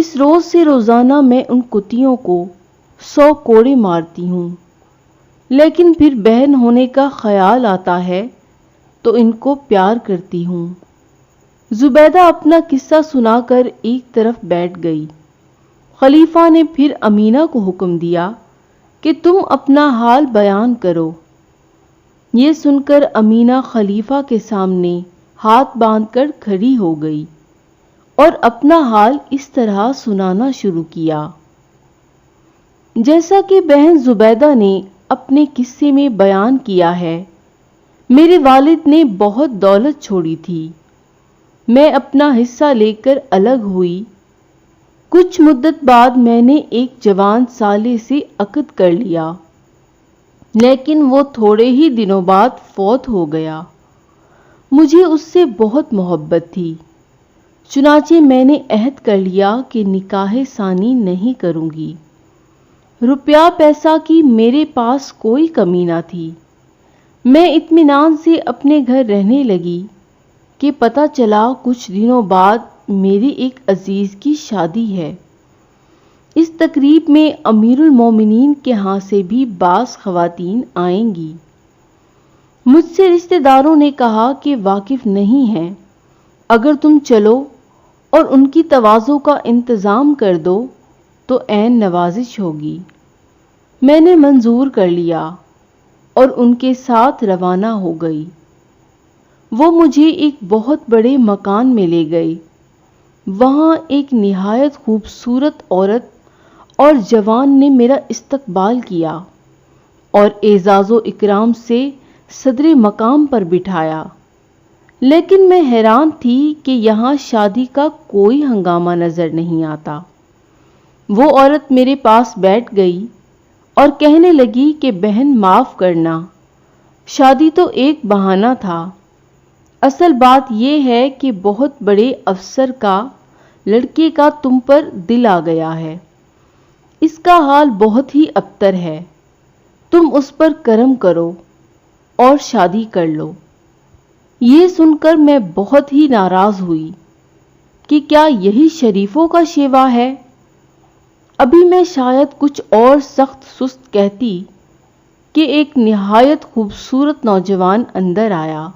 اس روز سے روزانہ میں ان کتیوں کو 100 کوڑے مارتی ہوں، لیکن پھر بہن ہونے کا خیال آتا ہے تو ان کو پیار کرتی ہوں۔ زبیدہ اپنا قصہ سنا کر ایک طرف بیٹھ گئی۔ خلیفہ نے پھر امینہ کو حکم دیا کہ تم اپنا حال بیان کرو۔ یہ سن کر امینہ خلیفہ کے سامنے ہاتھ باندھ کر کھڑی ہو گئی اور اپنا حال اس طرح سنانا شروع کیا۔ جیسا کہ بہن زبیدہ نے اپنے قصے میں بیان کیا ہے، میرے والد نے بہت دولت چھوڑی تھی۔ میں اپنا حصہ لے کر الگ ہوئی۔ کچھ مدت بعد میں نے ایک جوان سالے سے عقد کر لیا، لیکن وہ تھوڑے ہی دنوں بعد فوت ہو گیا۔ مجھے اس سے بہت محبت تھی، چنانچہ میں نے عہد کر لیا کہ نکاح ثانی نہیں کروں گی۔ روپیہ پیسہ کی میرے پاس کوئی کمی نہ تھی۔ میں اطمینان سے اپنے گھر رہنے لگی کہ پتہ چلا کچھ دنوں بعد میری ایک عزیز کی شادی ہے۔ اس تقریب میں امیر المومنین کے ہاں سے بھی بعض خواتین آئیں گی۔ مجھ سے رشتہ داروں نے کہا کہ واقف نہیں ہیں، اگر تم چلو اور ان کی تواضع کا انتظام کر دو تو عین نوازش ہوگی۔ میں نے منظور کر لیا اور ان کے ساتھ روانہ ہو گئی۔ وہ مجھے ایک بہت بڑے مکان میں لے گئے۔ وہاں ایک نہایت خوبصورت عورت اور جوان نے میرا استقبال کیا اور اعزاز و اکرام سے صدر مقام پر بٹھایا، لیکن میں حیران تھی کہ یہاں شادی کا کوئی ہنگامہ نظر نہیں آتا۔ وہ عورت میرے پاس بیٹھ گئی اور کہنے لگی کہ بہن معاف کرنا، شادی تو ایک بہانہ تھا، اصل بات یہ ہے کہ بہت بڑے افسر کا لڑکے کا تم پر دل آ گیا ہے۔ اس کا حال بہت ہی ابتر ہے، تم اس پر کرم کرو اور شادی کر لو۔ یہ سن کر میں بہت ہی ناراض ہوئی کہ کیا یہی شریفوں کا شیوا ہے؟ ابھی میں شاید کچھ اور سخت سست کہتی کہ ایک نہایت خوبصورت نوجوان اندر آیا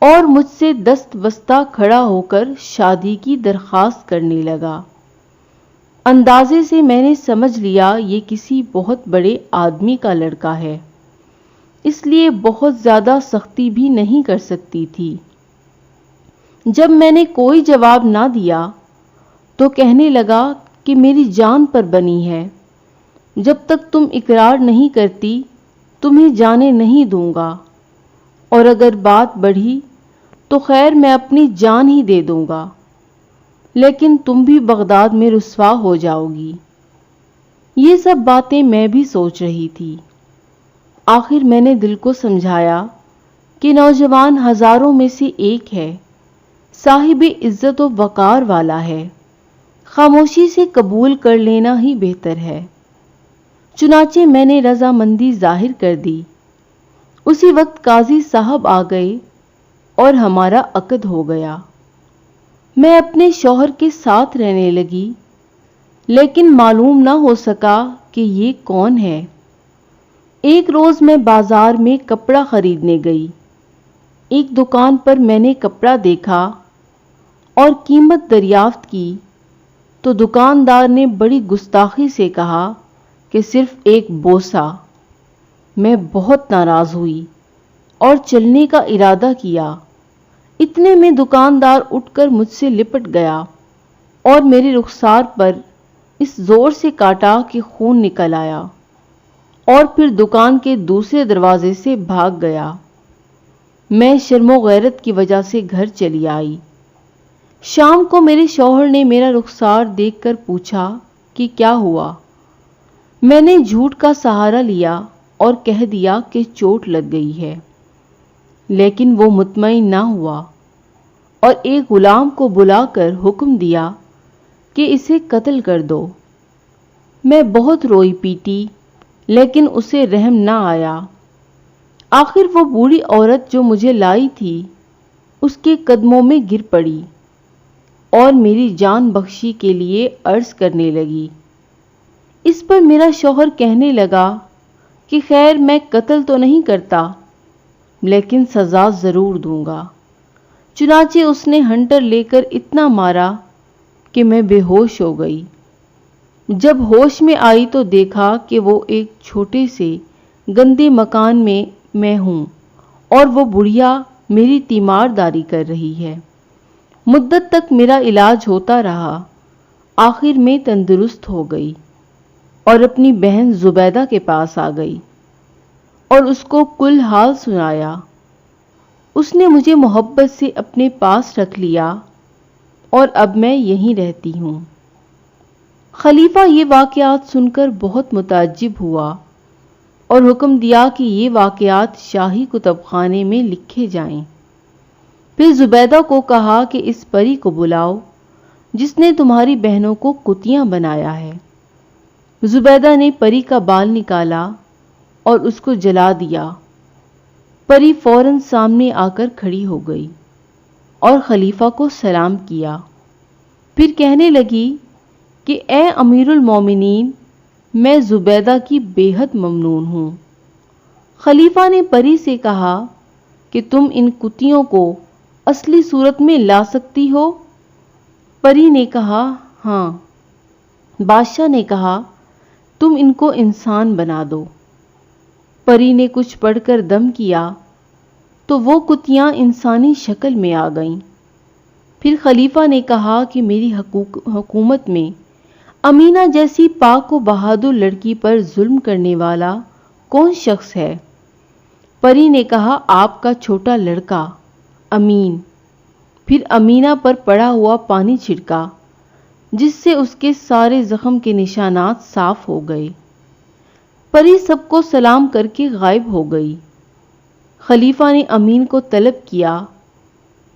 اور مجھ سے دست بستہ کھڑا ہو کر شادی کی درخواست کرنے لگا۔ اندازے سے میں نے سمجھ لیا یہ کسی بہت بڑے آدمی کا لڑکا ہے، اس لیے بہت زیادہ سختی بھی نہیں کر سکتی تھی۔ جب میں نے کوئی جواب نہ دیا تو کہنے لگا کہ میری جان پر بنی ہے، جب تک تم اقرار نہیں کرتی تمہیں جانے نہیں دوں گا، اور اگر بات بڑھی تو خیر میں اپنی جان ہی دے دوں گا، لیکن تم بھی بغداد میں رسوا ہو جاؤ گی۔ یہ سب باتیں میں بھی سوچ رہی تھی۔ آخر میں نے دل کو سمجھایا کہ نوجوان ہزاروں میں سے ایک ہے، صاحب عزت و وقار والا ہے، خاموشی سے قبول کر لینا ہی بہتر ہے۔ چنانچہ میں نے رضامندی ظاہر کر دی۔ اسی وقت قاضی صاحب آ گئے اور ہمارا عقد ہو گیا۔ میں اپنے شوہر کے ساتھ رہنے لگی، لیکن معلوم نہ ہو سکا کہ یہ کون ہے۔ ایک روز میں بازار میں کپڑا خریدنے گئی۔ ایک دکان پر میں نے کپڑا دیکھا اور قیمت دریافت کی تو دکاندار نے بڑی گستاخی سے کہا کہ صرف ایک بوسہ۔ میں بہت ناراض ہوئی اور چلنے کا ارادہ کیا۔ اتنے میں دکاندار اٹھ کر مجھ سے لپٹ گیا اور میرے رخسار پر اس زور سے کاٹا کہ خون نکل آیا، اور پھر دکان کے دوسرے دروازے سے بھاگ گیا۔ میں شرم و غیرت کی وجہ سے گھر چلی آئی۔ شام کو میرے شوہر نے میرا رخسار دیکھ کر پوچھا کہ کیا ہوا؟ میں نے جھوٹ کا سہارا لیا اور کہہ دیا کہ چوٹ لگ گئی ہے، لیکن وہ مطمئن نہ ہوا اور ایک غلام کو بلا کر حکم دیا کہ اسے قتل کر دو۔ میں بہت روئی پیٹی، لیکن اسے رحم نہ آیا۔ آخر وہ بوڑھی عورت جو مجھے لائی تھی اس کے قدموں میں گر پڑی۔ اور میری جان بخشی کے لیے عرض کرنے لگی۔ اس پر میرا شوہر کہنے لگا کہ خیر میں قتل تو نہیں کرتا لیکن سزا ضرور دوں گا۔ چنانچہ اس نے ہنٹر لے کر اتنا مارا کہ میں بے ہوش ہو گئی۔ جب ہوش میں آئی تو دیکھا کہ وہ ایک چھوٹے سے گندے مکان میں ہوں اور وہ بڑھیا میری تیمارداری کر رہی ہے۔ مدت تک میرا علاج ہوتا رہا، آخر میں تندرست ہو گئی اور اپنی بہن زبیدہ کے پاس آ گئی اور اس کو کل حال سنایا۔ اس نے مجھے محبت سے اپنے پاس رکھ لیا اور اب میں یہیں رہتی ہوں۔ خلیفہ یہ واقعات سن کر بہت متعجب ہوا اور حکم دیا کہ یہ واقعات شاہی کتب خانے میں لکھے جائیں۔ پھر زبیدہ کو کہا کہ اس پری کو بلاؤ جس نے تمہاری بہنوں کو کتیاں بنایا ہے۔ زبیدہ نے پری کا بال نکالا اور اس کو جلا دیا۔ پری فوراً سامنے آ کر کھڑی ہو گئی اور خلیفہ کو سلام کیا، پھر کہنے لگی کہ اے امیر المومنین، میں زبیدہ کی بے حد ممنون ہوں۔ خلیفہ نے پری سے کہا کہ تم ان کتیوں کو اصلی صورت میں لا سکتی ہو؟ پری نے کہا ہاں۔ بادشاہ نے کہا تم ان کو انسان بنا دو۔ پری نے کچھ پڑھ کر دم کیا تو وہ کتیاں انسانی شکل میں آ گئیں۔ پھر خلیفہ نے کہا کہ میری حکومت میں امینہ جیسی پاک و بہادر لڑکی پر ظلم کرنے والا کون شخص ہے؟ پری نے کہا آپ کا چھوٹا لڑکا امین۔ پھر امینہ پر پڑا ہوا پانی چھڑکا جس سے اس کے سارے زخم کے نشانات صاف ہو گئے۔ پری سب کو سلام کر کے غائب ہو گئی۔ خلیفہ نے امین کو طلب کیا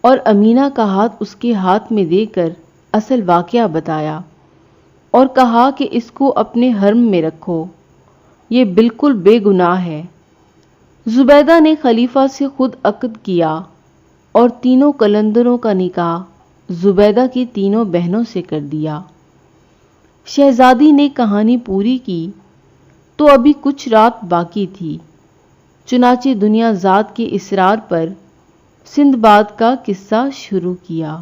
اور امینہ کا ہاتھ اس کے ہاتھ میں دے کر اصل واقعہ بتایا اور کہا کہ اس کو اپنے حرم میں رکھو، یہ بالکل بے گناہ ہے۔ زبیدہ نے خلیفہ سے خود عقد کیا اور تینوں قلندروں کا نکاح زبیدہ کی تینوں بہنوں سے کر دیا۔ شہزادی نے کہانی پوری کی تو ابھی کچھ رات باقی تھی، چنانچہ دنیا ذات کے اصرار پر سندباد کا قصہ شروع کیا۔